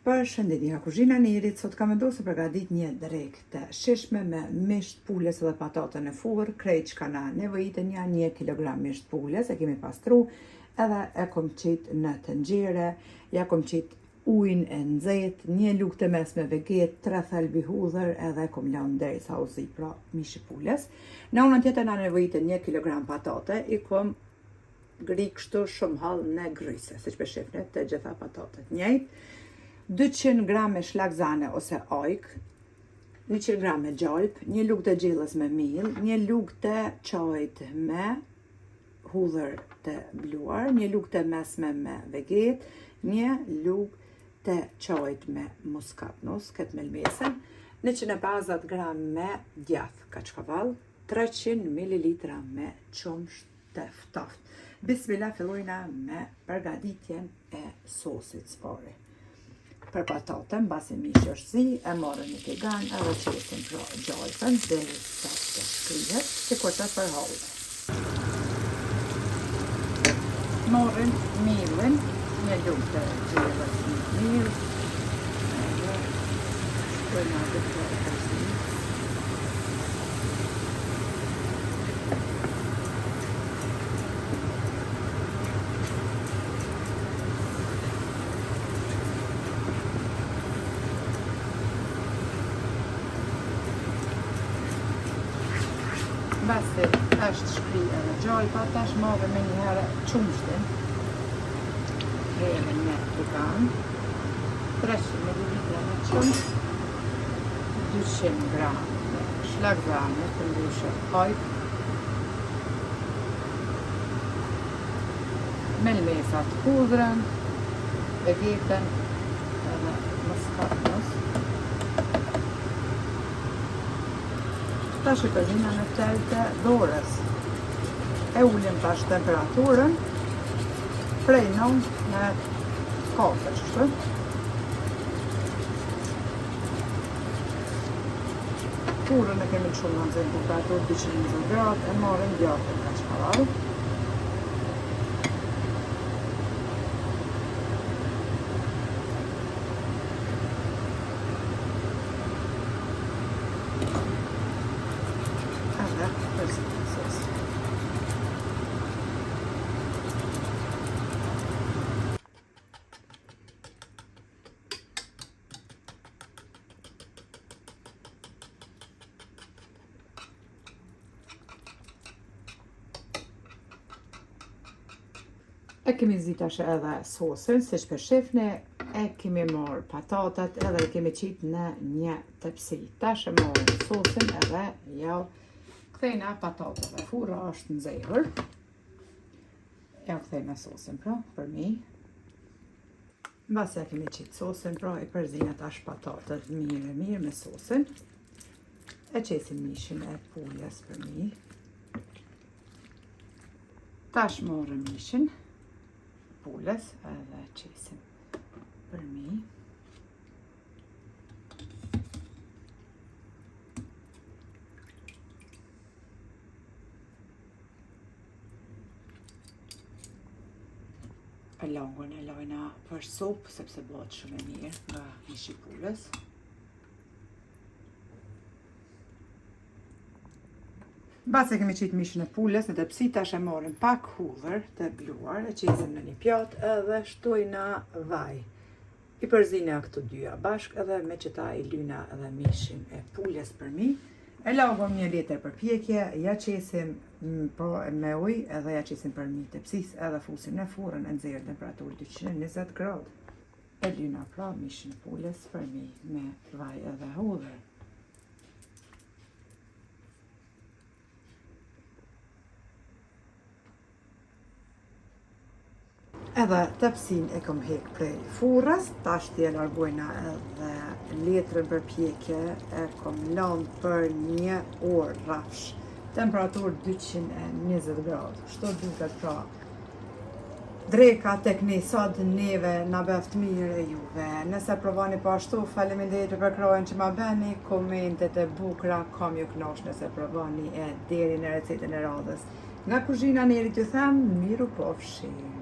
Përshëndetje, nga kuzhina e Nerit, sot kam vendosur përgatit një drekë të shishme me misht pules dhe patate në furrë, krejt që na nevojiten janë 1 kg misht pules, e kemi pastru, edhe e kom qit në tenxhere, ja kom qit ujin e nxehtë, një lugë të mesme veget, 3 thelbi hudhër, edhe e kom lënë derisa u zi pra mishi pules. Në anën tjetër na nevojiten 1 kg patate, i kom gri kështu shumë hall në gryse, siç po shihni të gjitha patatet njëjtë. 200 g shlakzane ose ajk, 100 g gjalp, 1 lugë të gjellës me miell, 1 lugë të çajit me hudhër të bluar, 1 lugë të mesme me veget, 1 lugë të çajit me muskatnus, këtë melmesën, 150 g me djath kaçkavall, 300 ml me qumësht të ftoftë. Bismillah, fillojna me përgatitjen e sosit spari. Për patatën, mbasi mishi është zi, e marrën një tigan edhe qesin pra gjalpën derisa të shkrihet, sikur të përhallë. Marrën mielin, një lugë të gjellës me miell, edhe shkojna të përzi. Basi është shkri edhe gjalpa, tash marrë me njëherë qumshtin, rreme një tigan, 300 ml me qumsht, 200 g shlakzane të ndryshë ajk, melmesat hudhrën, vegetën edhe muskatnus. Tash e këzina në tel të dorës. E ullim tash temperaturën prej 9 në 4 qështë. Furrën e kemi shumë në nëzën temperaturë 220 gradë, e marrim djatën kaçkavall. E kemi zi tash edhe sosin, siç po shihni, e kemi marrë patatet edhe e kemi qit në një tepsi. Tash e marrim sosin edhe ja kthejna patateve. Furra është nxehur. Ja kthejna sosin pra për mi. Mbasi e kemi qit sosin, pra i përzina tash patatet mirë me sosin. E qesim mishin e pules për mi. Tash marrim mishin pules edhe qesim për mi. E langun e lajna për sopë, sepse bëhet shumë e mirë nga mishi pules. Basi kemi qit mishin e pules në tepsi, tash e marrim pak hudhër të bluar, e qesim në një pjatë edhe shtojna vaj. I përzina këto dyja bashk edhe me qëta i lyna edhe mishin e pules për mi. E lagom 1 litër për pjekje, ja qesim me ujë edhe ja qesim për mi tepsis edhe fusim në furrën e nxehur temperaturë 220 gradë. E lyna pra mishin e pules për mi me vaj edhe hudhër. Edhe tepsin e kom hek prej furrës, tash t'je largojna edhe letrën për pjekje, e kom lanë për 1 orë rrafsh, temperaturë 220 gradë, shto duket pra. Dreka tek ne sot neve na beft mirë e juve, nëse provani po ashtu, faleminderit për krahjen që ma bëni, komentet e bukura, kam ju kënaqsh nëse provani e deri në recetën e radhës. Nga kuzhina e Nerit ju them, miru pofshi.